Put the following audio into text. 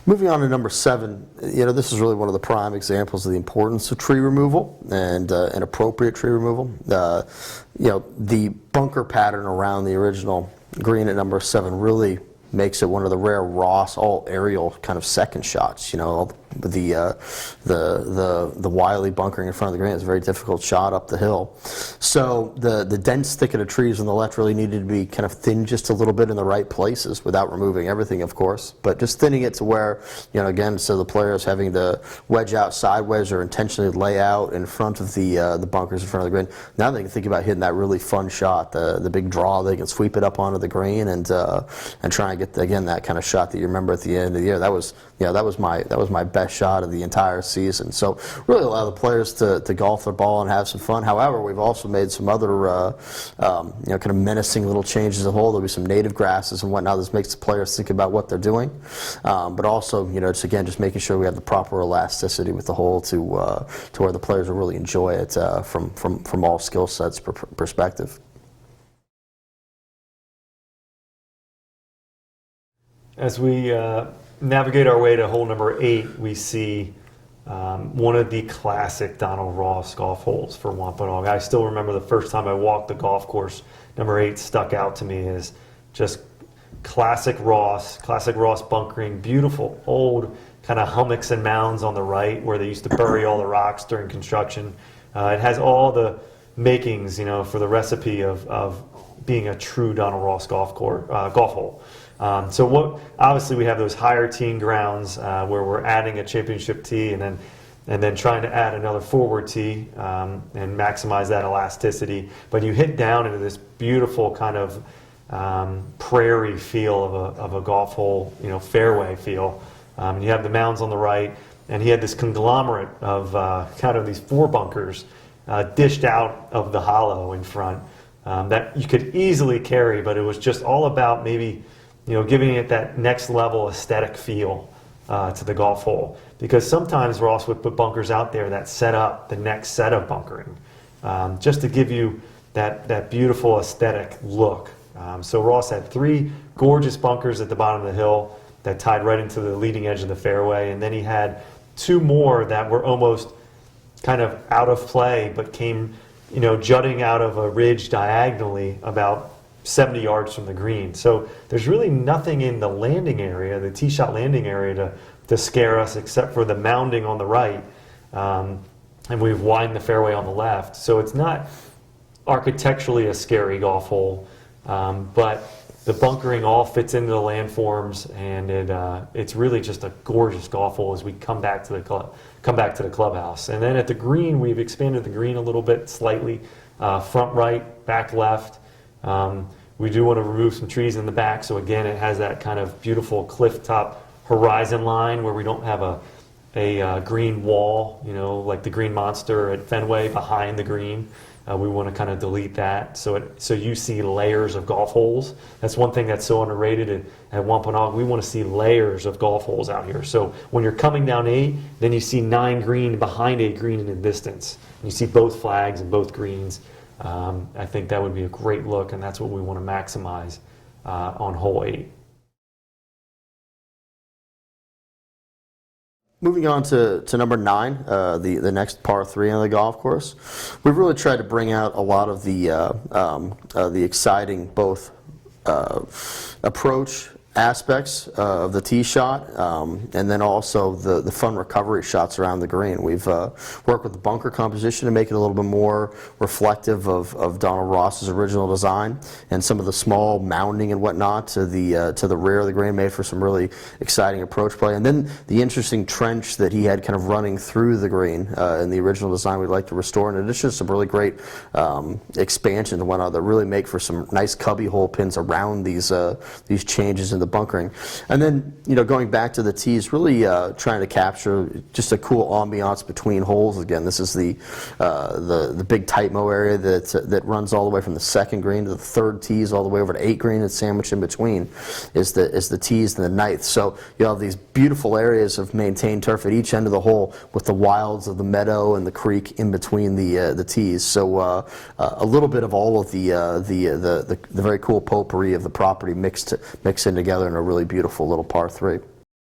Moving on to number 7, this is really one of the prime examples of the importance of tree removal and appropriate tree removal. The bunker pattern around the original green at number 7 really makes it one of the rare Ross all aerial kind of second shots. The wily bunkering in front of the green is a very difficult shot up the hill. So the dense thicket of trees on the left really needed to be kind of thinned just a little bit in the right places without removing everything, of course, but just thinning it to where, again, so the players having to wedge out sideways or intentionally lay out in front of the bunkers in front of the green. Now they can think about hitting that really fun shot, the big draw. They can sweep it up onto the green and try and get again that kind of shot that you remember at the end of the year. That was my best shot of the entire season. So really allow the players to golf their ball and have some fun. However, we've also made some other kind of menacing little changes of hole. There'll be some native grasses and whatnot. This makes the players think about what they're doing, but also it's again just making sure we have the proper elasticity with the hole to where the players will really enjoy it from all skill sets perspective. As we navigate our way to hole number 8, we see one of the classic Donald Ross golf holes for Wampanoag. I still remember the first time I walked the golf course. Number 8 stuck out to me as just classic Ross bunkering, beautiful old kind of hummocks and mounds on the right where they used to bury all the rocks during construction. It has all the makings, for the recipe of being a true Donald Ross golf hole. Obviously we have those higher teeing grounds where we're adding a championship tee and then trying to add another forward tee and maximize that elasticity. But you hit down into this beautiful kind of prairie feel of a golf hole, fairway feel. And you have the mounds on the right, and he had this conglomerate of kind of these 4 bunkers dished out of the hollow in front that you could easily carry, but it was just all about maybe giving it that next level aesthetic feel to the golf hole. Because sometimes Ross would put bunkers out there that set up the next set of bunkering, just to give you that beautiful aesthetic look. So Ross had 3 gorgeous bunkers at the bottom of the hill that tied right into the leading edge of the fairway, and then he had 2 more that were almost kind of out of play, but came jutting out of a ridge diagonally about 70 yards from the green. So there's really nothing in the landing area, the tee shot landing area, to scare us except for the mounding on the right, and we've widened the fairway on the left. So it's not architecturally a scary golf hole, but the bunkering all fits into the landforms, and it's really just a gorgeous golf hole as we come back to the clubhouse. And then at the green, we've expanded the green a little bit slightly, front right, back left. We do want to remove some trees in the back, so again it has that kind of beautiful cliff top horizon line where we don't have a green wall, like the Green Monster at Fenway behind the green. We want to kind of delete that so you see layers of golf holes. That's one thing that's so underrated at Wampanoag. We want to see layers of golf holes out here. So when you're coming down 8, then you see 9 green behind 8 green in the distance. You see both flags and both greens. I think that would be a great look, and that's what we want to maximize on hole 8. Moving on to number 9, the next par 3 on the golf course, we've really tried to bring out a lot of the exciting both approach aspects of the tee shot, and then also the fun recovery shots around the green. We've worked with the bunker composition to make it a little bit more reflective of Donald Ross's original design, and some of the small mounding and whatnot to the rear of the green made for some really exciting approach play. And then the interesting trench that he had kind of running through the green in the original design we'd like to restore. In addition to some really great expansions and whatnot that really make for some nice cubby hole pins around these changes in the bunkering. And then going back to the tees, really trying to capture just a cool ambiance between holes. Again, this is the big Typemo area that runs all the way from the 2nd green to the 3rd tees all the way over to 8 green, and sandwiched in between is the tees and the 9th. So you have these beautiful areas of maintained turf at each end of the hole with the wilds of the meadow and the creek in between the tees. So a little bit of all of the very cool potpourri of the property mixed in together in a really beautiful little par 3.